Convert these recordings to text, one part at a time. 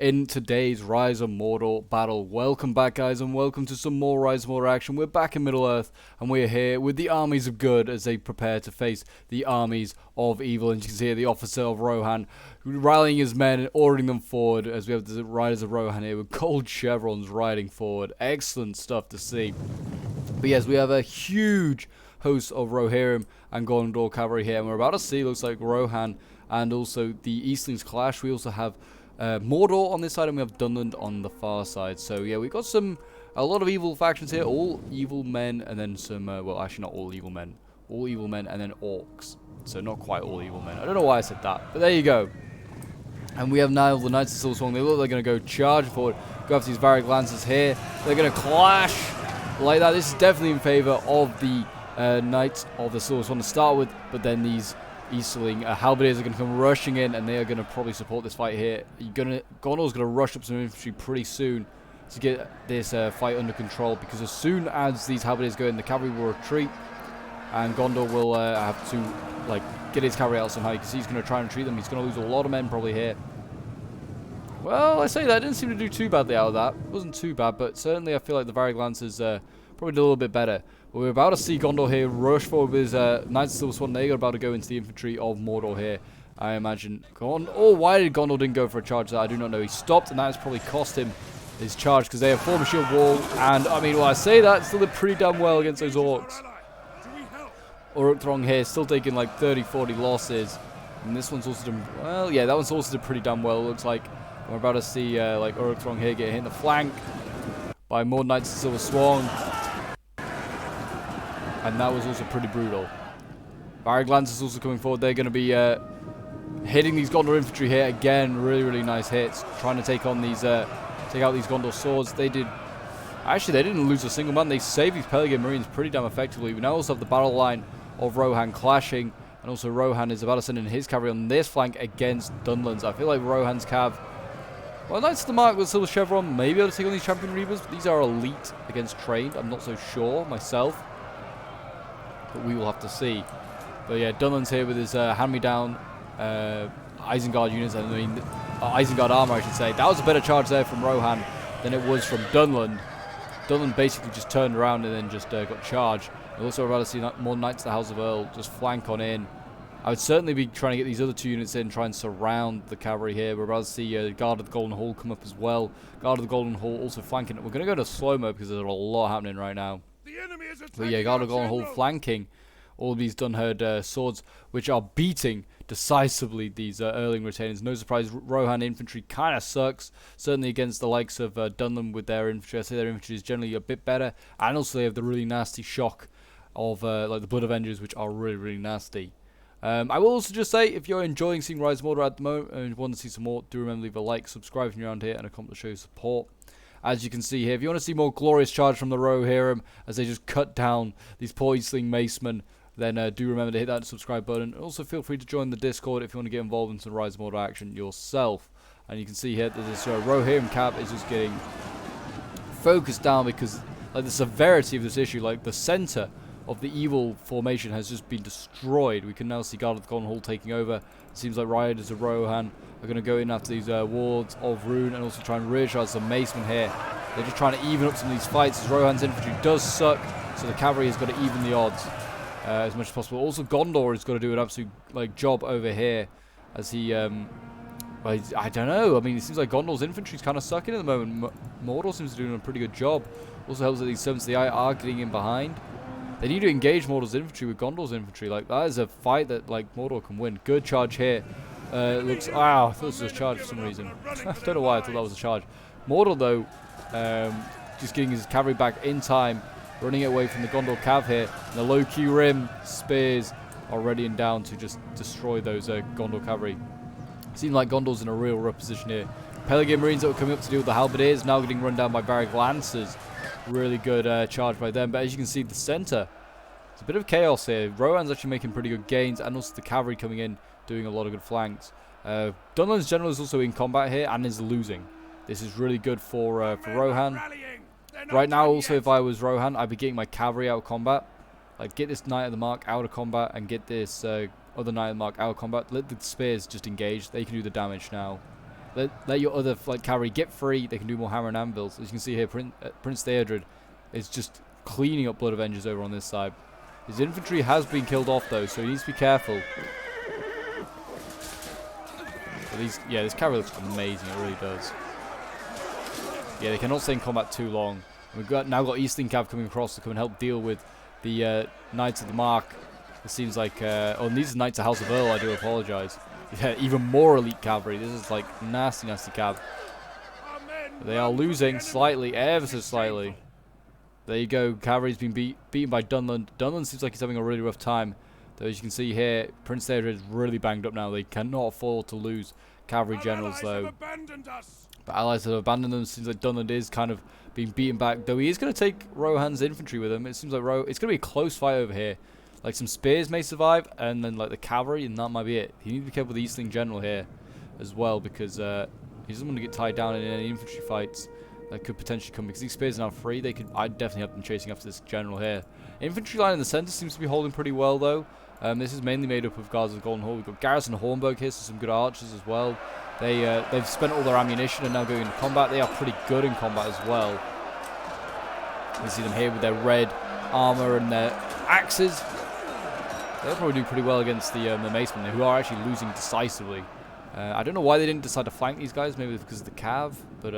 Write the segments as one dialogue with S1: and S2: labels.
S1: in today's Rise of Mordor battle. Welcome back, guys, and welcome to some more Rise of Mordor action. We're back in Middle-earth, and we're here with the armies of good as they prepare to face the armies of evil. And you can see here the officer of Rohan rallying his men and ordering them forward, as we have the riders of Rohan here with gold chevrons riding forward. Excellent stuff to see. But yes, we have a huge host of Rohirrim and Gondor cavalry here, and we're about to see, looks like, Rohan and also the Eastlings clash. We also have Mordor on this side, and we have Dunland on the far side. So yeah, we've got a lot of evil factions here, all evil men, and then some, well, actually not all evil men, and then orcs. So not quite all evil men. I don't know why I said that, but there you go. And we have now the Knights of Silver Swan. They look like they're going to go charge forward, go after these Varric Lancers here. They're going to clash like that. This is definitely in favor of the Knights of the Silver Swan to start with, but then these Eastling halberdiers are going to come rushing in, and they are going to probably support this fight here. Gondor's going to rush up some infantry pretty soon to get this fight under control, because as soon as these halberdiers go in, the cavalry will retreat, and Gondor will have to get his cavalry out somehow. You can see he's going to try and retreat them. He's going to lose a lot of men probably here. Well, I say that, didn't seem to do too badly out of that. It wasn't too bad, but certainly I feel like the Varric Lancers probably did a little bit better. But we're about to see Gondor here rush forward with his Knights of Silver Swan. They're about to go into the infantry of Mordor here, I imagine. Oh, why did Gondor didn't go for a charge there? I do not know. He stopped, and that has probably cost him his charge, because they have formed a shield wall. And, I mean, well, I say that, still did pretty damn well against those orcs. Uruk-Throng here, still taking like 30-40 losses. And this one's also done, well, yeah, that one's also did pretty damn well, it looks like. We're about to see, Uruk-Throng here get hit in the flank by more Knights of Silver Swan. And that was also pretty brutal. Varric Lancers also coming forward. They're going to be hitting these Gondor infantry here again. Really, really nice hits. Trying to take on these, take out these Gondor swords. They did. Actually, they didn't lose a single man. They saved these Pelargir Marines pretty damn effectively. We now also have the battle line of Rohan clashing, and also Rohan is about to send in his cavalry on this flank against Dunland's. I feel like Rohan's cav, well, Knights of the Mark with Silver Chevron may be able to take on these Champion Reavers, but these are elite against trained. I'm not so sure myself, but we will have to see. But yeah, Dunland's here with his hand-me-down Isengard units. I mean, Isengard armor, I should say. That was a better charge there from Rohan than it was from Dunland. Dunland basically just turned around and then just got charged. We'll also about to see more Knights of the House of Earl just flank on in. I would certainly be trying to get these other two units in, try and surround the cavalry here. We're about to see Guard of the Golden Hall come up as well. Guard of the Golden Hall also flanking. We're going to go to slow-mo because there's a lot happening right now. But yeah, Guard of the Golden Hall flanking all of these Dunherd swords, which are beating decisively these Erling retainers. No surprise, Rohan infantry kind of sucks, certainly against the likes of Dunland with their infantry. I say their infantry is generally a bit better, and also they have the really nasty shock of like the Blood Avengers, which are really, really nasty. I will also just say, if you're enjoying seeing Rise of Mordor at the moment and want to see some more, do remember to leave a like, subscribe if you're around here, and a comment to show your support. As you can see here, if you want to see more glorious charge from the Rohirrim as they just cut down these poor Eastling Macemen, then do remember to hit that subscribe button. Also, feel free to join the Discord if you want to get involved in some Rise of Mordor action yourself. And you can see here that this Rohirrim cap is just getting focused down because, like, the severity of this issue, like the center of the evil formation has just been destroyed. We can now see Guard of the Golden Hall taking over. It seems like Riders of Rohan are going to go in after these wards of Rune and also try and recharge some Macemen here. They're just trying to even up some of these fights, as Rohan's infantry does suck, so the cavalry has got to even the odds as much as possible. Also, Gondor has got to do an absolute job over here, as he, well, I don't know. I mean, it seems like Gondor's infantry is kind of sucking at the moment. Mordor seems to be doing a pretty good job. Also helps that these Servants of the Eye are getting in behind. They need to engage Mordor's infantry with Gondor's infantry. Like, that is a fight that, like, Mordor can win. Good charge here. Looks, wow, I thought this was a charge for some reason. I don't know why I thought that was a charge. Mordor, though, just getting his cavalry back in time, running away from the Gondor cav here. And the low Q rim spears are ready and down to just destroy those Gondor cavalry. Seems like Gondor's in a real rough position here. Pelargir Marines that were coming up to deal with the halberdiers now getting run down by Varric Lancers. Really good charge by them, but as you can see, the center, it's a bit of chaos here. Rohan's actually making pretty good gains, and also the cavalry coming in doing a lot of good flanks. Dunland's general is also in combat here and is losing. This is really good for Rohan. Right now, also, if I was Rohan, I'd be getting my cavalry out of combat. Like, get this Knight of the Mark out of combat and get this other Knight of the Mark out of combat. Let the spears just engage. They can do the damage now. let your other like cavalry get free. They can do more hammer and anvils. As you can see here, Prince Theodred is just cleaning up Blood Avengers over on this side. His infantry has been killed off though, so he needs to be careful. But this cavalry looks amazing. It really does. Yeah, they cannot stay in combat too long. We've now got Eastling Cav coming across to come and help deal with the Knights of the Mark. It seems like, and these are Knights of House of Earl, I do apologise. Yeah, even more elite cavalry. This is like nasty cav. But they are losing slightly, ever so slightly. There you go, cavalry's been beaten by Dunland. Dunland seems like he's having a really rough time. Though as you can see here, Prince Theodred is really banged up now. They cannot afford to lose cavalry generals though. But allies have abandoned them. Seems like Dunland is kind of being beaten back. Though he is going to take Rohan's infantry with him. It seems like it's going to be a close fight over here. Like some spears may survive, and then like the cavalry, and that might be it. You need to be careful with the Eastling General here as well, because he doesn't want to get tied down in any infantry fights that could potentially come. Because these spears are now free, I'd definitely have them chasing after this general here. Infantry line in the center seems to be holding pretty well though. This is mainly made up of guards of the Golden Hall. We've got Garrison Hornburg here, so some good archers as well. They've spent all their ammunition and now going into combat. They are pretty good in combat as well. You see them here with their red armor and their axes. They'll probably do pretty well against the Macemen, who are actually losing decisively. I don't know why they didn't decide to flank these guys. Maybe because of the cav, but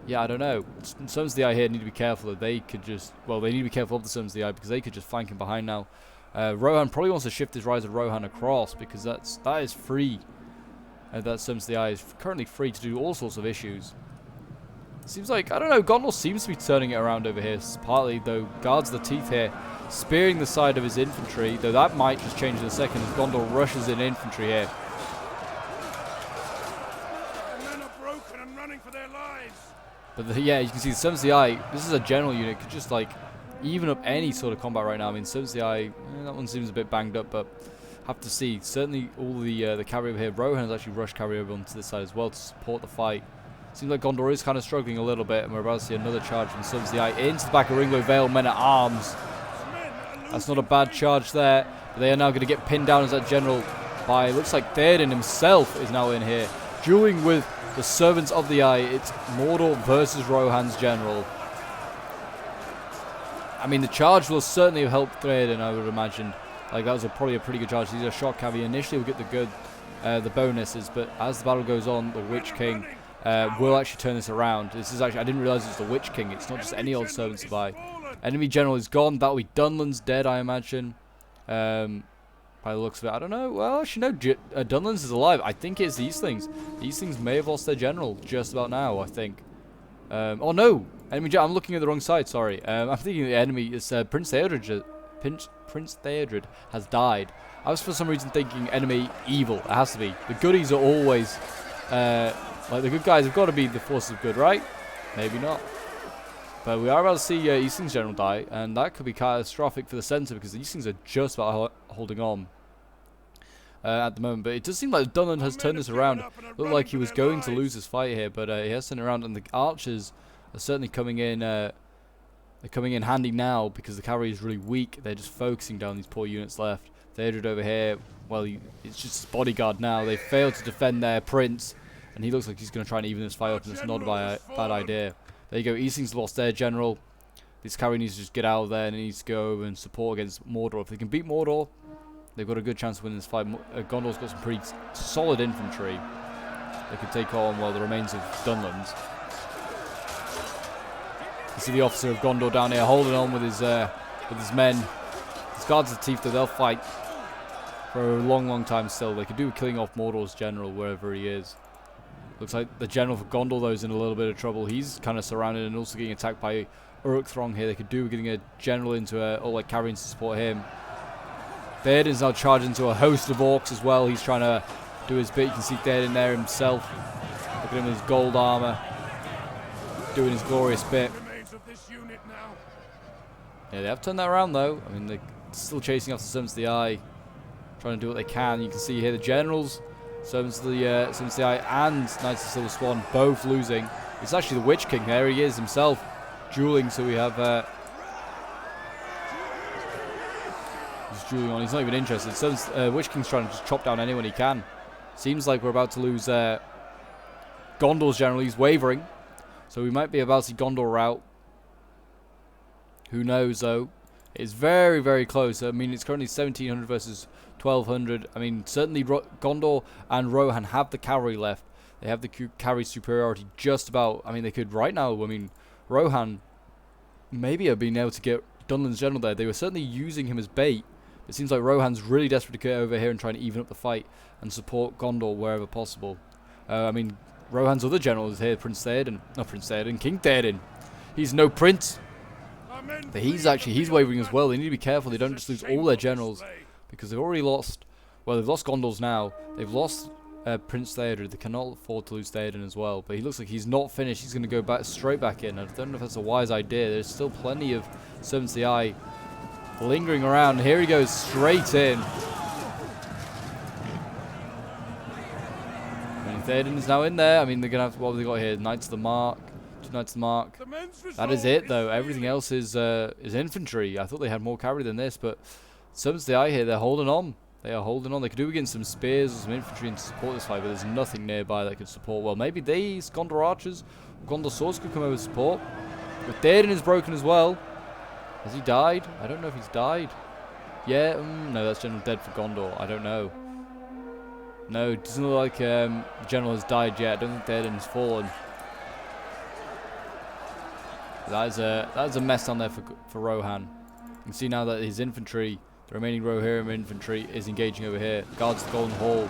S1: yeah, I don't know. Sons of the Eye here need to be careful that they could just... Well, they need to be careful of the Sons of the Eye because they could just flank him behind now. Rohan probably wants to shift his Rise of Rohan across because that is free. That Sons of the Eye is currently free to do all sorts of issues. Seems like, I don't know, Gondor seems to be turning it around over here. Partly, though, Guards of the Teeth here, spearing the side of his infantry, though that might just change in a second as Gondor rushes in infantry here.
S2: The men are broken and running for their lives.
S1: But yeah, you can see the Sons of the Eye, this is a general unit, could just like even up any sort of combat right now. I mean, Sons of the Eye, that one seems a bit banged up, but have to see. Certainly all the cavalry over here, Rohan has actually rushed cavalry over onto this side as well to support the fight. Seems like Gondor is kind of struggling a little bit, and we're about to see another charge from Sons of the Eye into the back of Ringlow Vale men-at-arms. That's not a bad charge there. But they are now going to get pinned down as that general by, looks like Theoden himself is now in here. Dueling with the Servants of the Eye. It's Mordor versus Rohan's general. I mean, the charge will certainly have helped Theoden, I would imagine. Like, that was probably a pretty good charge. These are shot cavalry. Initially, we'll get the bonuses, but as the battle goes on, the Witch King will actually turn this around. This is actually, I didn't realize it's the Witch King. It's not just any old Servants of Eye. Enemy general is gone. That'll be Dunland's dead, I imagine. By the looks of it, I don't know. Well, actually, no. Dunland's is alive. I think it's the Eastlings. The Eastlings may have lost their general just about now, I think. Oh, no. I'm looking at the wrong side, sorry. I'm thinking the enemy is Prince Theodred. Prince Theodred has died. I was for some reason thinking enemy evil. It has to be. The goodies are always... like, the good guys have got to be the forces of good, right? Maybe not. But we are about to see Eastling's general die, and that could be catastrophic for the centre because the Eastlings are just about holding on at the moment. But it does seem like Dunland has turned this around. Looked like he was going to lose this fight here, but he has turned around, and the archers are certainly coming in. They're coming in handy now because the cavalry is really weak. They're just focusing down these poor units left. Theodred over here, well, it's just his bodyguard now. They failed to defend their prince, and he looks like he's going to try and even this fight up, and it's not a bad idea. There you go, Eastling's lost their general. This cavalry needs to just get out of there and needs to go over and support against Mordor. If they can beat Mordor, they've got a good chance of winning this fight. Gondor's got some pretty solid infantry they could take on, well, the remains of Dunland. You see the officer of Gondor down here holding on with his men. His guards of the teeth, though, they'll fight for a long time still. They could do killing off Mordor's general wherever he is. Looks like the general for Gondor, though, is in a little bit of trouble. He's kind of surrounded and also getting attacked by Uruk-Throng here. They could do getting a general into all like cavalry to support him. Theoden's now charged into a host of orcs as well. He's trying to do his bit. You can see Theoden there himself. Look at him in his gold armor, doing his glorious bit. Yeah, they have turned that around, though. I mean, they're still chasing after Servants of the Eye, trying to do what they can. You can see here the generals, Servants of the Eye and Knights of the Silver Swan both losing. It's actually the Witch King. There he is himself, dueling. So we have he's dueling on. He's not even interested. Witch King's trying to just chop down anyone he can. Seems like we're about to lose Gondor's general. He's wavering. So we might be about to see Gondor out. Who knows, though. It's very, very close. I mean, it's currently 1,700 versus 1,200. I mean, certainly Gondor and Rohan have the cavalry left. They have the cavalry superiority just about. I mean, they could right now. I mean, Rohan maybe have been able to get Dunland's general there. They were certainly using him as bait. It seems like Rohan's really desperate to get over here and try and even up the fight and support Gondor wherever possible. I mean, Rohan's other general is here, Prince Theoden. Not Prince Theoden, King Theoden. He's no prince. But he's wavering as well. They need to be careful they don't just lose all their generals, because they've already lost. Well, they've lost Gondor's now. They've lost Prince Theoden. They cannot afford to lose Theoden as well. But he looks like he's not finished. He's going to go straight back in. I don't know if that's a wise idea. There's still plenty of servants of the eye lingering around. And here he goes straight in. And Theoden is now in there. I mean, they're going to have, what have they got here? Knights of the Mark. Knights of the Mark. That is it, though. Everything else is infantry. I thought they had more cavalry than this, but servants of the eye here, they're holding on. They are holding on. They could do against some spears or some infantry and support this fight, but there's nothing nearby that could support. Well, maybe these Gondor archers, Gondor swords could come over to support. But Theoden is broken as well. Has he died? I don't know if he's died. Yeah, no, that's General dead for Gondor. I don't know. No, it doesn't look like the General has died yet. I don't think Theoden has fallen. That is a mess down there for Rohan. You can see now that his infantry, the remaining Rohirrim infantry, is engaging over here. Guards the Golden Hall,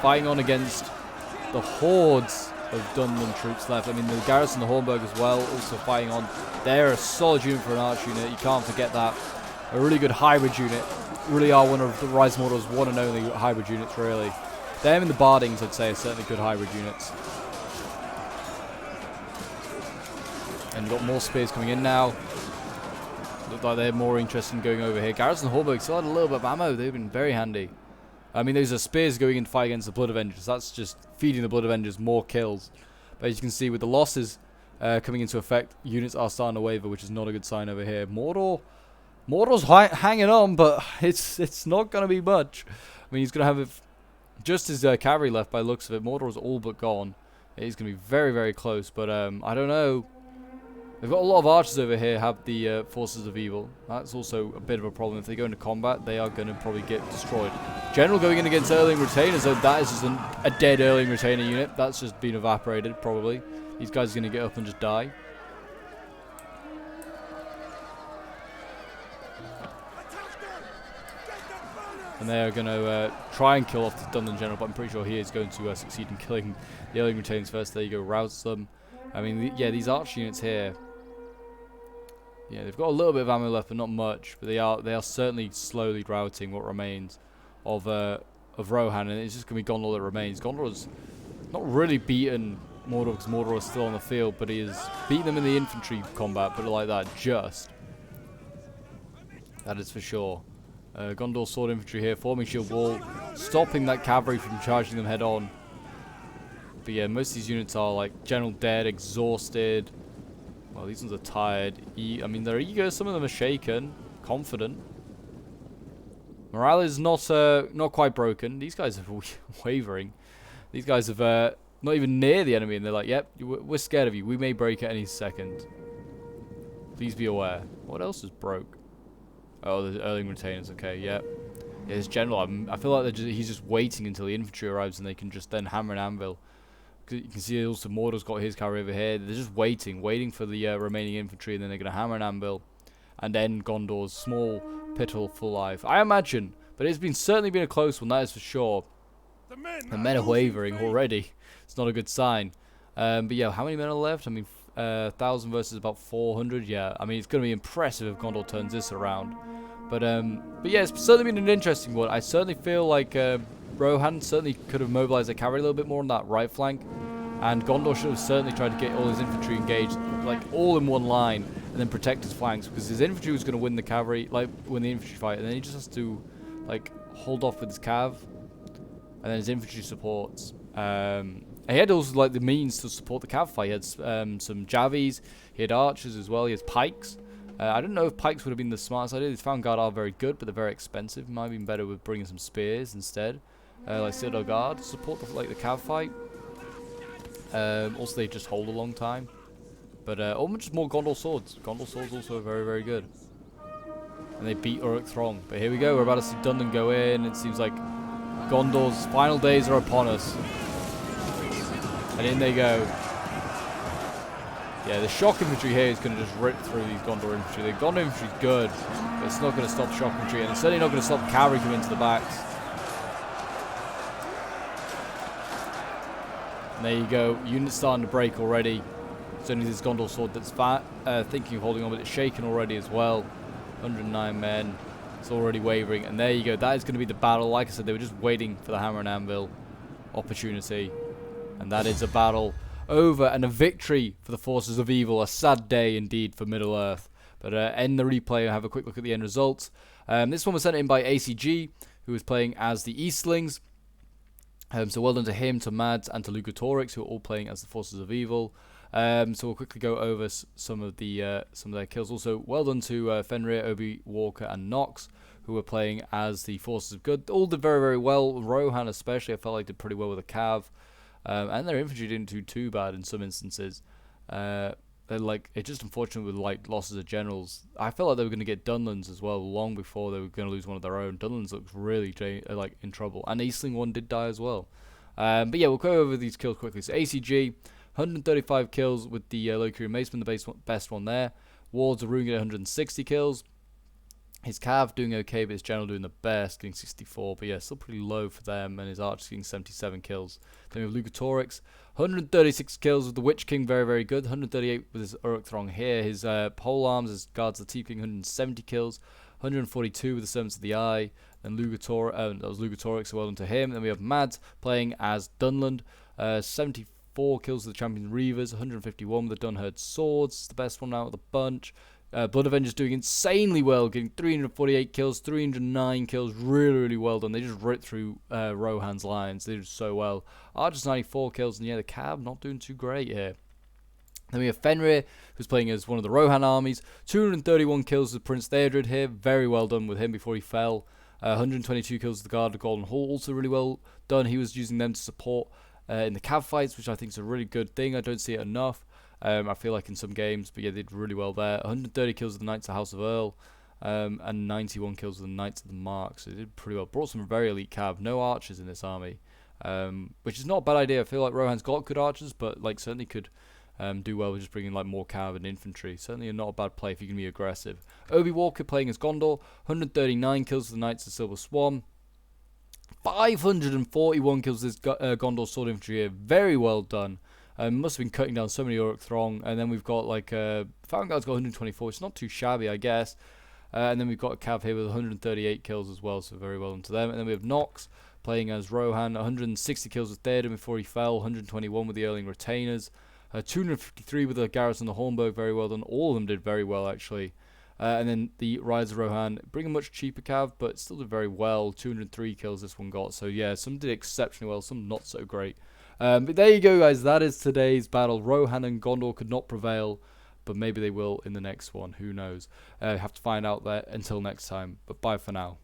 S1: fighting on against the hordes of Dunland troops left. I mean, the garrison of Hornburg as well, also fighting on. They're a solid unit for an arch unit. You can't forget that. A really good hybrid unit. Really are one of the Rise of Mordor's one and only hybrid units, really. Them and the Bardings, I'd say, are certainly good hybrid units. And you've got more spears coming in now. Look like they're more interested in going over here. Garrison Hornburg still had a little bit of ammo. They've been very handy. I mean, those are spears going in to fight against the Blood Avengers. That's just feeding the Blood Avengers more kills. But as you can see, with the losses coming into effect, units are starting to waver, which is not a good sign over here. Mordor's hanging on, but it's not going to be much. I mean, he's going to have just his cavalry left by the looks of it. Mordor's all but gone. He's going to be very, very close, but I don't know. They've got a lot of archers over here, have the forces of evil. That's also a bit of a problem. If they go into combat, they are going to probably get destroyed. General going in against Erling Retainers, so that is just a dead Erling Retainer unit. That's just been evaporated, probably. These guys are going to get up and just die. And they are going to try and kill off the Dunland General, but I'm pretty sure he is going to succeed in killing the Erling Retainers first. There you go, rouse them. I mean, yeah, these arch units here. Yeah, they've got a little bit of ammo left, but not much. But they are certainly slowly routing what remains of Rohan, and it's just going to be Gondor that remains. Gondor's not really beaten Mordor because Mordor is still on the field, but he has beaten them in the infantry combat, put it like that, just. That is for sure. Gondor sword infantry here, forming shield wall, stopping that cavalry from charging them head on. But yeah, most of these units are like general dead, exhausted. Well, these ones are tired. I mean, they're eager. Some of them are shaken, confident. Morale is not quite broken. These guys are wavering. These guys have not even near the enemy, and they're like, "Yep, we're scared of you. We may break at any second. Please be aware." What else is broke? Oh, the Erling Retainers. Okay, yep. Yeah, his general. I feel like he's just waiting until the infantry arrives, and they can just then hammer an anvil. You can see also Mordor's got his cavalry over here. They're just waiting for the remaining infantry, and then they're going to hammer an anvil. And then Gondor's small, pitiful life. I imagine. But it's certainly been a close one, that is for sure. The men are wavering already. It's not a good sign. But yeah, how many men are left? I mean, 1,000 versus about 400. Yeah, I mean, it's going to be impressive if Gondor turns this around. But yeah, it's certainly been an interesting one. I certainly feel like Rohan certainly could have mobilized their cavalry a little bit more on that right flank, and Gondor should have certainly tried to get all his infantry engaged, like all in one line, and then protect his flanks, because his infantry was going to win the cavalry, like win the infantry fight, and then he just has to like hold off with his cav, and then his infantry supports. And he had also like the means to support the cav fight. He had some javies, he had archers as well, he has pikes. I don't know if pikes would have been the smartest idea. The Vanguard are very good, but they're very expensive. Might have been better with bringing some spears instead. Like Citadel Guard, support the cav fight. Also, they just hold a long time. But just more Gondor swords. Gondor swords also very, very good. And they beat Uruk Throng. But here we go. We're about to see Dunland go in. It seems like Gondor's final days are upon us. And in they go. Yeah, the shock infantry here is going to just rip through these Gondor infantry. The Gondor infantry is good, but it's not going to stop shock infantry, and it's certainly not going to stop cavalry coming into the backs. And there you go. Units starting to break already. It's only this Gondor sword that's thinking of holding on, but it's shaken already as well. 109 men. It's already wavering. And there you go. That is going to be the battle. Like I said, they were just waiting for the hammer and anvil opportunity. And that is a battle over and a victory for the forces of evil. A sad day indeed for Middle-earth. But end the replay and have a quick look at the end results. This one was sent in by ACG, who was playing as the Eastlings. So well done to him, to Mads, and to Lugatorix, who are all playing as the forces of evil. So we'll quickly go over some of their kills. Also, well done to Fenrir, Obi, Walker, and Nox, who were playing as the forces of good. All did very, very well. Rohan especially, I felt like did pretty well with a cav. And their infantry didn't do too bad in some instances. It's just unfortunate with like losses of generals. I felt like they were going to get Dunlands as well long before they were going to lose one of their own. Dunlands looks really in trouble, and Eastling one did die as well. But yeah, we'll go over these kills quickly. So ACG, 135 kills with the Loki Maceman, the best one there. Wards of Rune getting 160 kills. His Cav doing okay, but his General doing the best, getting 64. But yeah, still pretty low for them. And his Archers getting 77 kills. Then we have Lugatorix, 136 kills with the Witch King, very, very good. 138 with his Uruk Throng here. His Pole Arms, his Guards of the Teep King, 170 kills. 142 with the Servants of the Eye. Then that was Lugatorix, so well done to him. Then we have Mads playing as Dunland, 74 kills with the Champion Reavers, 151 with the Dunherd Swords, the best one out of the bunch. Blood Avengers doing insanely well, getting 348 kills, 309 kills, really, really well done. They just ripped through Rohan's lines. They did so well. Archers 94 kills, and yeah, the Cab not doing too great here. Then we have Fenrir, who's playing as one of the Rohan armies. 231 kills with Prince Theodred here. Very well done with him before he fell. 122 kills with the Guard of Golden Hall. Also really well done. He was using them to support in the Cav fights, which I think is a really good thing. I don't see it enough. I feel like in some games, but yeah, they did really well there. 130 kills with the Knights of House of Earl, and 91 kills with the Knights of the Mark. So they did pretty well. Brought some very elite cav. No archers in this army, which is not a bad idea. I feel like Rohan's got good archers, but like certainly could do well with just bringing like more cav and infantry. Certainly not a bad play if you can be aggressive. Obi Walker playing as Gondor, 139 kills with the Knights of Silver Swan. 541 kills with this Gondor sword infantry here. Very well done. Must have been cutting down so many Uruk Throng. And then we've got like Falcon Guard's got 124. It's not too shabby, I guess. And then we've got a Cav here with 138 kills as well, so very well done to them. And then we have Nox playing as Rohan, 160 kills with Theoden before he fell, 121 with the Erling Retainers, 253 with the Garrison of the Hornburg, very well done. All of them did very well actually. And then the Rise of Rohan, bring a much cheaper Cav, but still did very well. 203 kills this one got. So yeah, some did exceptionally well, some not so great. But there you go, guys. That is today's battle. Rohan and Gondor could not prevail, but maybe they will in the next one. Who knows? Have to find out that until next time. But bye for now.